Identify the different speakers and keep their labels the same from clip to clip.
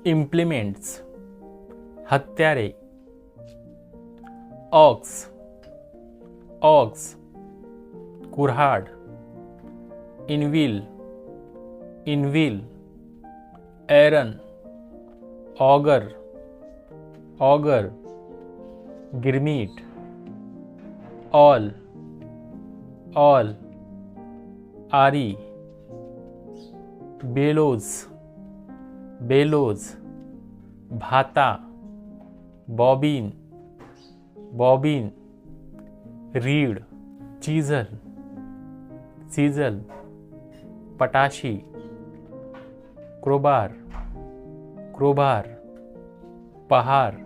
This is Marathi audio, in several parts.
Speaker 1: इम्प्लिमेंट्स हत्यारे, ऑक्स ऑक्स कुऱ्हाड, इनविल इनविल, एरन, ऑगर ऑगर, गिरमीट, ऑल ऑल, आरी, बेलोज बेलोज, भाता, बॉबिन बॉबिन, रीड, चीजल चीजल, पटाशी, क्रोबार क्रोबार, पहार,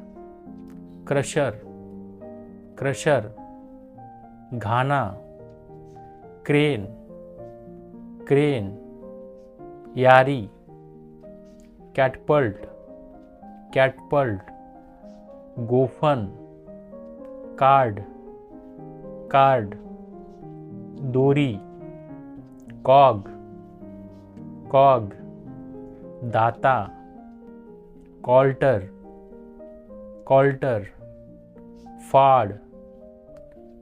Speaker 1: क्रशर क्रशर, घाना, क्रेन क्रेन, यारी, कैटपल्ट कैटपल्ट, गोफन, कार्ड कार्ड, दोरी, कॉग कॉग, दाता, कॉल्टर कॉल्टर, फाड़,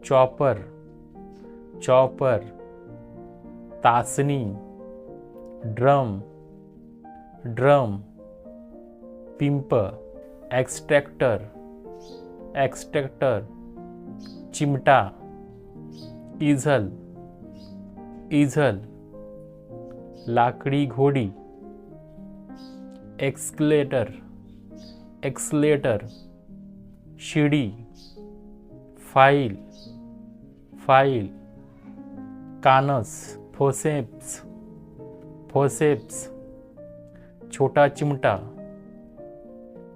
Speaker 1: चॉपर चॉपर, तासनी, ड्रम ड्रम, पिंप, एक्सट्रैक्टर एक्सट्रैक्टर, चिमटा, इझल इझल, लाकड़ी घोड़ी, एक्सकलेटर एक्सलेटर, शिडी, फाइल फाइल, कानस, फोसेप्स फोसेप्स, छोटा चिमटा,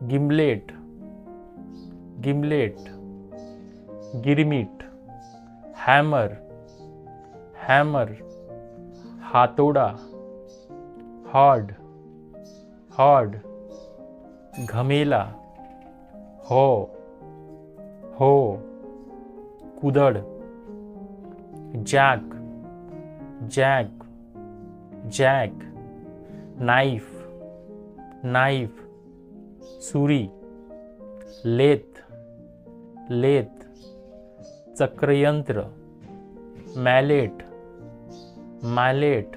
Speaker 1: गिम्लेट गिम्लेट, गिरमिट, हैमर हैमर, हातोड़ा, हॉड हॉड, घमेला, हो कुदड़, jack jack jack, knife knife, सुरी, लेथ लेथ, चक्रयंत्र, मॅलेट मॅलेट,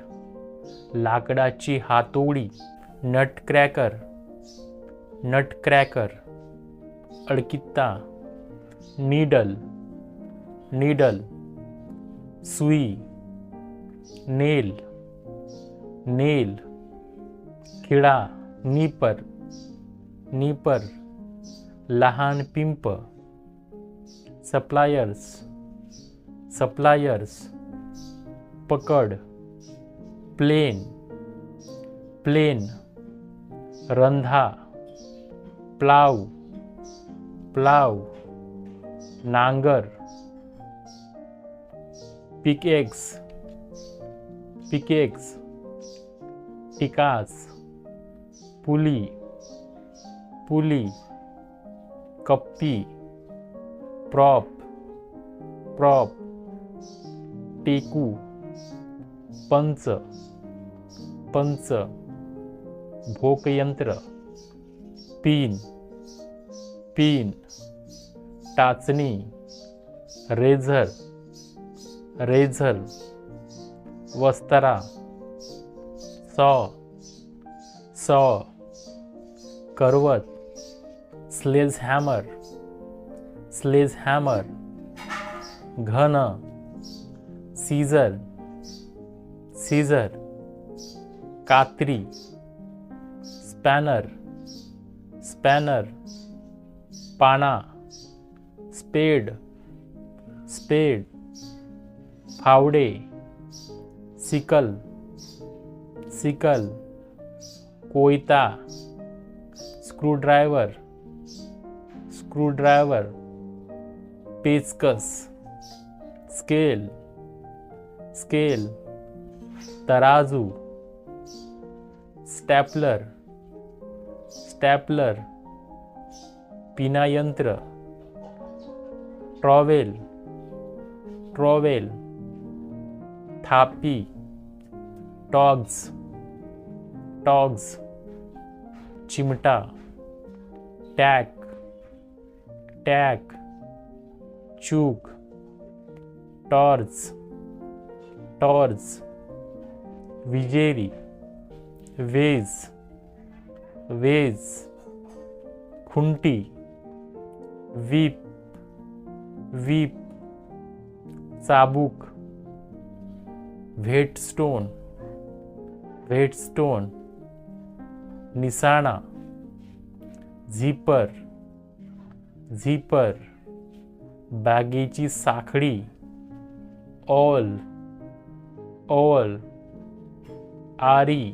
Speaker 1: लाकडाची हातोडी, नटक्रॅकर नटक्रॅकर, अडकित्ता, नीडल नीडल, सुई, नेल नेल, खिळा, नीपर नीपर, लहान पिंप, सप्लायर्स सप्लायर्स, पकड, प्लेन प्लेन, रंधा, प्लाव प्लाव, नांगर, पिकेक्स पिकेक्स, टिकास, पुली पुली, कप्पी, प्रॉप प्रॉप, टेकू, पंच पंच, भोकयंत्र, पिन पिन, टाचणी, रेझर रेझर, वस्तरा, सॉ सॉ, करवत, स्लेज हॅमर, घन, सीजर सीजर, कात्री, स्पॅनर स्पॅनर, पाना, स्पेड स्पेड, फावडे, सिकल सिकल, कोयता, स्क्रूड्रायव्हर पेचकस, स्केल स्केल, तराजू, स्टॅपलर पिनायंत्र, ट्रॉवेल थापी, टॉग्स चिमटा, टॅक, टॅक, चूक, टॉर्च, टॉर्च, विजेरी, wedge, wedge, Khunti, whip, whip, चाबूक, व्हेटस्टोन, व्हेटस्टोन, निशाणा, झिपर, झिपर, बॅगेची साखळी, ऑल, ऑल, आरी,